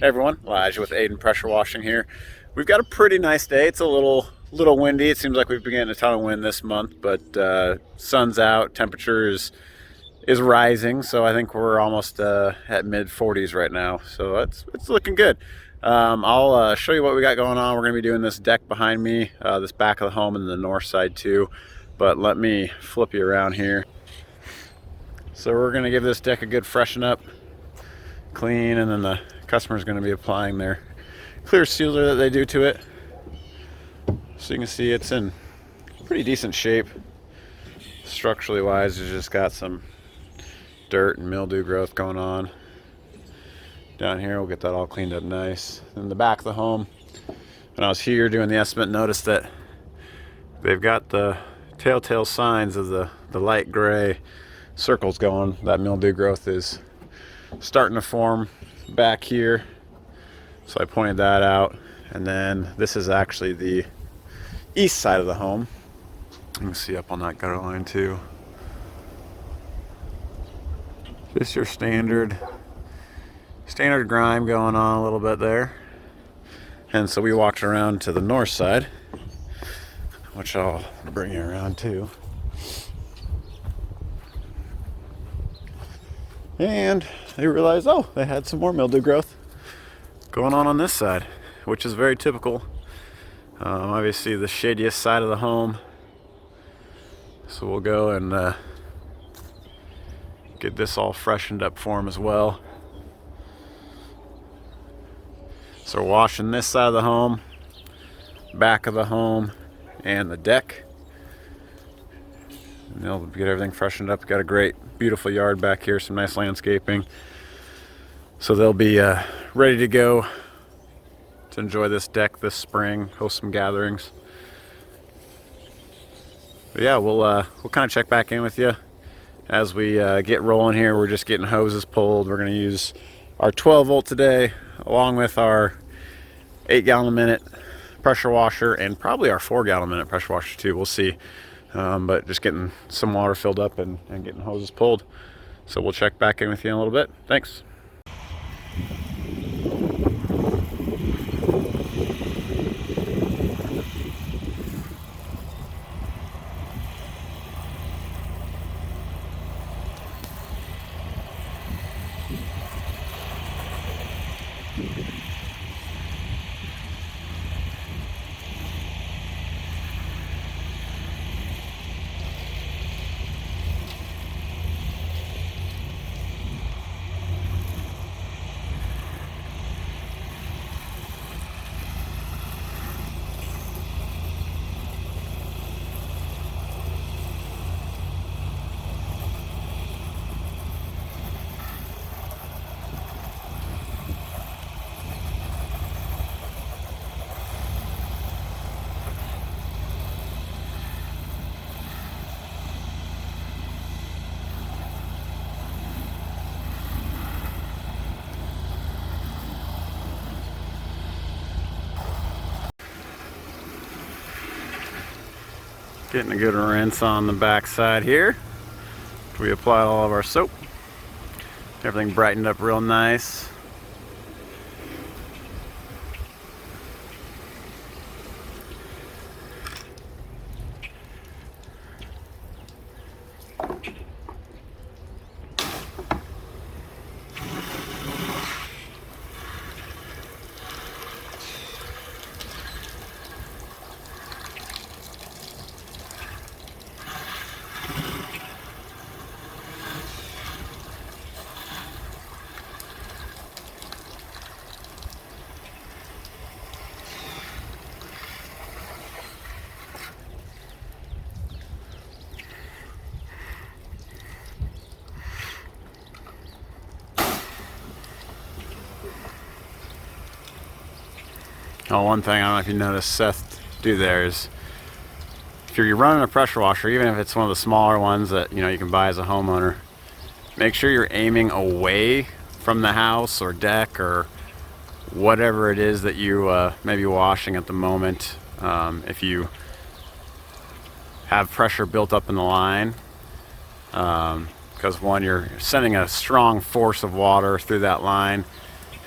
Hey everyone, Elijah with Aiden Pressure Washing here. We've got a pretty nice day. It's a little windy. It seems like we've been getting a ton of wind this month, but sun's out, temperature is rising, so I think we're almost at mid 40s right now. So it's looking good. I'll show you what we got going on. We're going to be doing this deck behind me, this back of the home, and the north side too. But let me flip you around here. So we're going to give this deck a good freshen up, clean, and then the customer is going to be applying their clear sealer that they do to it. So you can see it's in pretty decent shape. Structurally wise, it's just got some dirt and mildew growth going on. Down here, we'll get that all cleaned up nice. In the back of the home, when I was here doing the estimate, noticed that they've got the telltale signs of the light gray circles going. That mildew growth is starting to form back here, so I pointed that out. And then this is actually the east side of the home. You can see up on that gutter line too. Just your standard grime going on a little bit there. And so we walked around to the north side, which I'll bring you around too. And they realized, oh, they had some more mildew growth going on this side, which is very typical. Obviously the shadiest side of the home. So we'll go and get this all freshened up for them as well. So we're washing this side of the home, back of the home, and the deck. And they'll get everything freshened up. Got a great, beautiful yard back here, some nice landscaping. So they'll be ready to go to enjoy this deck this spring, host some gatherings. But yeah, we'll kind of check back in with you as we get rolling here. We're just getting hoses pulled. We're going to use our 12 volt today, along with our 8 gallon a minute pressure washer, and probably our 4 gallon a minute pressure washer too. We'll see. But just getting some water filled up and getting hoses pulled. So we'll check back in with you in a little bit. Thanks. Getting a good rinse on the back side here. We apply all of our soap. Everything brightened up real nice. Oh, one thing I don't know if you noticed Seth do there is, if you're running a pressure washer, even if it's one of the smaller ones that you can buy as a homeowner, make sure you're aiming away from the house or deck or whatever it is that you may be washing at the moment. If you have pressure built up in the line, because one, you're sending a strong force of water through that line,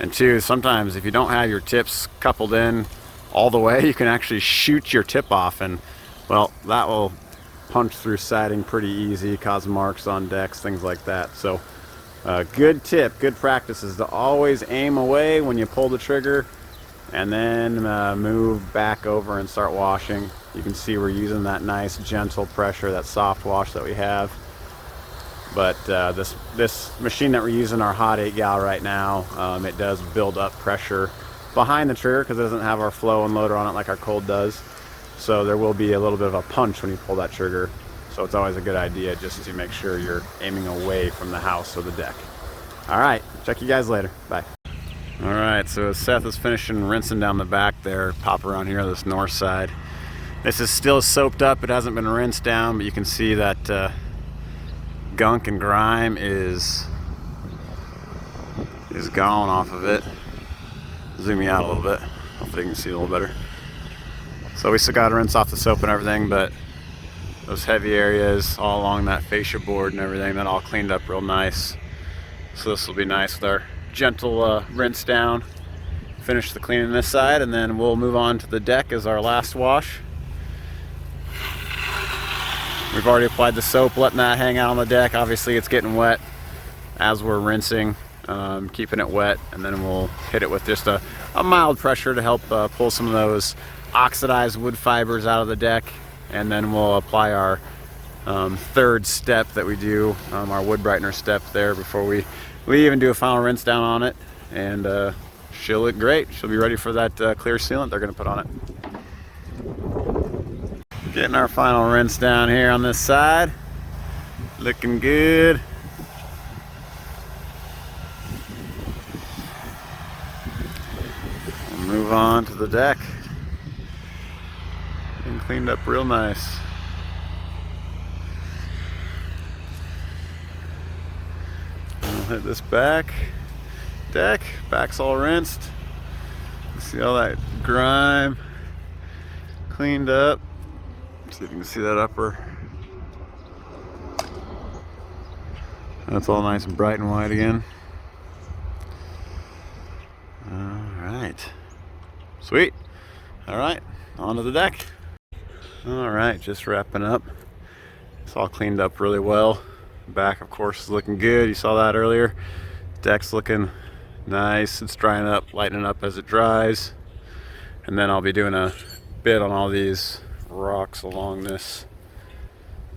And two, sometimes if you don't have your tips coupled in all the way, you can actually shoot your tip off, and well, that will punch through siding pretty easy, cause marks on decks, things like that. So good tip, good practice is to always aim away when you pull the trigger, and then move back over and start washing. You can see we're using that nice gentle pressure, that soft wash that we have. But this machine that we're using, our hot 8 gal right now, it does build up pressure behind the trigger because it doesn't have our flow and loader on it like our cold does. So there will be a little bit of a punch when you pull that trigger. So it's always a good idea just to make sure you're aiming away from the house or the deck. All right, check you guys later. Bye. All right, so Seth is finishing rinsing down the back there, pop around here on this north side. This is still soaped up, it hasn't been rinsed down, but you can see that gunk and grime is gone off of it. Zoom me out a little bit, hopefully you can see a little better. So we still got to rinse off the soap and everything, but those heavy areas all along that fascia board and everything, that all cleaned up real nice. So this will be nice with our gentle rinse down. Finish the cleaning this side, and then we'll move on to the deck as our last wash. We've already applied the soap, letting that hang out on the deck. Obviously it's getting wet as we're rinsing, keeping it wet, and then we'll hit it with just a mild pressure to help pull some of those oxidized wood fibers out of the deck. And then we'll apply our third step that we do, our wood brightener step there before we even do a final rinse down on it. And she'll look great. She'll be ready for that clear sealant they're going to put on it. Getting our final rinse down here on this side. Looking good. We'll move on to the deck. And cleaned up real nice. We'll hit this back deck. Back's all rinsed. See all that grime cleaned up. See if you can see that upper. That's all nice and bright and white again. All right. Sweet. All right, onto the deck. All right, just wrapping up. It's all cleaned up really well. Back, of course, is looking good. You saw that earlier. Deck's looking nice. It's drying up, lightening up as it dries. And then I'll be doing a bit on all these rocks along this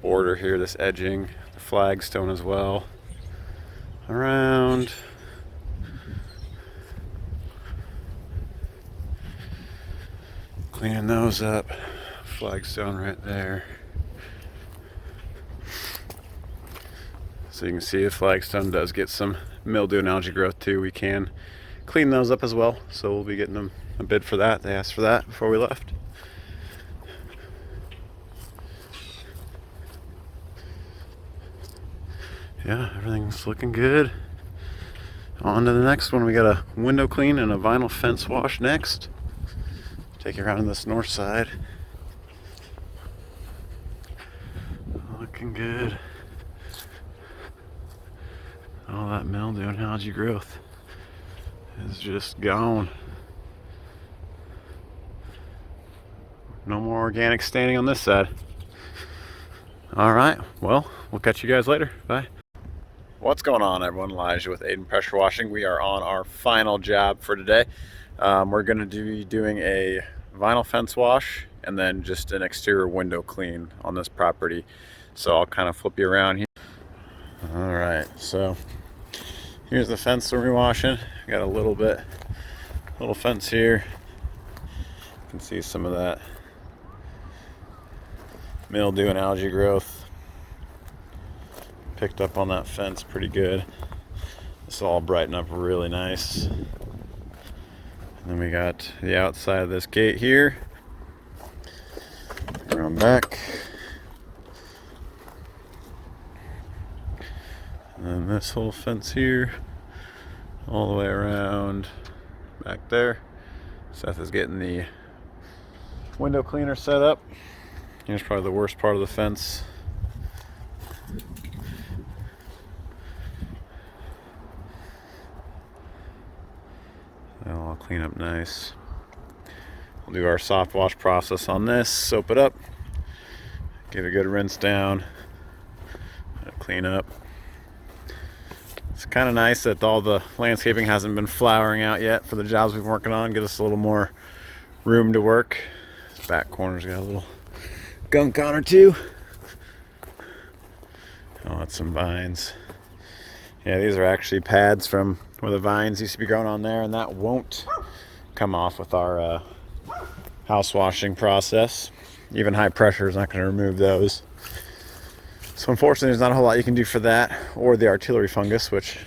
border here, this edging, the flagstone as well. Around. Cleaning those up. Flagstone right there. So you can see the flagstone does get some mildew and algae growth too. We can clean those up as well. So we'll be getting them a bid for that. They asked for that before we left. Yeah, everything's looking good. On to the next one. We got a window clean and a vinyl fence wash next. Take you around on this north side. Looking good. All that mildew and algae growth is just gone. No more organic staining on this side. All right, well, we'll catch you guys later. Bye. What's going on, everyone? Elijah with Aiden Pressure Washing. We are on our final job for today. We're going to be doing a vinyl fence wash and then just an exterior window clean on this property. So I'll kind of flip you around here. All right, so here's the fence we're washing. Got a little fence here. You can see some of that mildew and algae growth picked up on that fence pretty good. This will all brighten up really nice. And then we got the outside of this gate here. Around back. And then this whole fence here, all the way around back there. Seth is getting the window cleaner set up. Here's probably the worst part of the fence. clean up nice. We'll do our soft wash process on this, soap it up, give it a good rinse down, clean up. It's kind of nice that all the landscaping hasn't been flowering out yet for the jobs we've been working on. Give us a little more room to work. This back corner's got a little gunk on or two. Oh, that's some vines. Yeah, these are actually pads from where the vines used to be growing on there, and that won't come off with our house washing process. Even high pressure is not going to remove those. So unfortunately, there's not a whole lot you can do for that, or the artillery fungus, which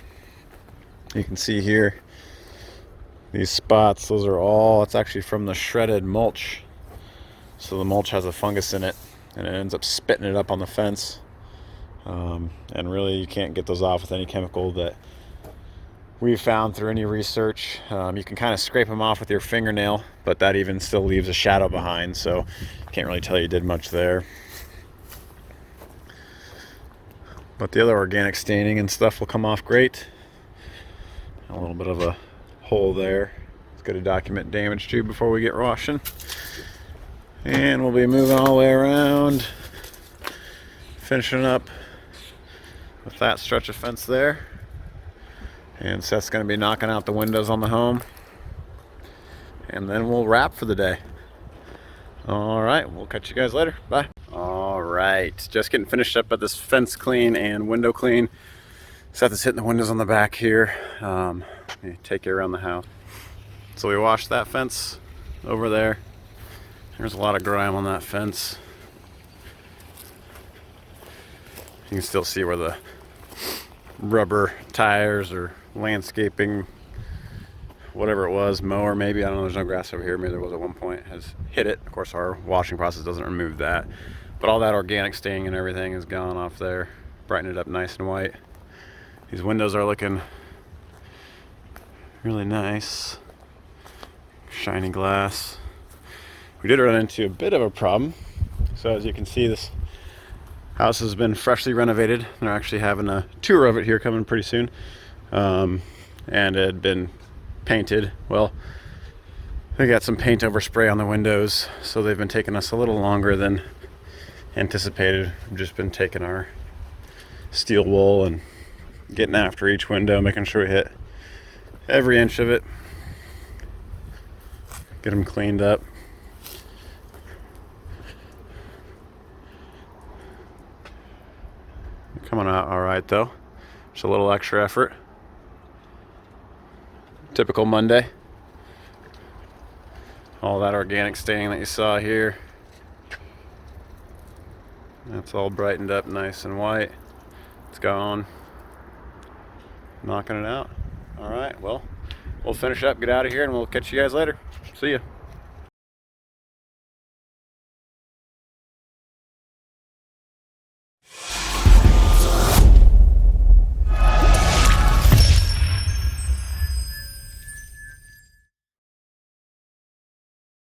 you can see here. These spots, those are all, it's actually from the shredded mulch. So the mulch has a fungus in it, and it ends up spitting it up on the fence. And really, you can't get those off with any chemical that we've found through any research. You can kind of scrape them off with your fingernail, but that even still leaves a shadow behind, so can't really tell you did much there. But the other organic staining and stuff will come off great. A little bit of a hole there. It's good to document damage too before we get washing. And we'll be moving all the way around, finishing up with that stretch of fence there. And Seth's going to be knocking out the windows on the home. And then we'll wrap for the day. All right, we'll catch you guys later. Bye. All right, just getting finished up at this fence clean and window clean. Seth is hitting the windows on the back here. Take you around the house. So we washed that fence over there. There's a lot of grime on that fence. You can still see where the rubber tires or landscaping, whatever it was, mower maybe, I don't know, there's no grass over here, maybe there was at one point, has hit it. Of course our washing process doesn't remove that, but all that organic staining and everything is gone off there. Brighten it up nice and white. These windows are looking really nice. Shiny glass. We did run into a bit of a problem. So as you can see, this house has been freshly renovated. They're actually having a tour of it here coming pretty soon. And it had been painted. Well, they got some paint overspray on the windows, so they've been taking us a little longer than anticipated. We've just been taking our steel wool and getting after each window, making sure we hit every inch of it. Get them cleaned up. Coming out all right though. Just a little extra effort. Typical Monday. All that organic staining that you saw here. That's all brightened up nice and white. It's gone. Knocking it out. All right, well, we'll finish up, get out of here, and we'll catch you guys later. See ya.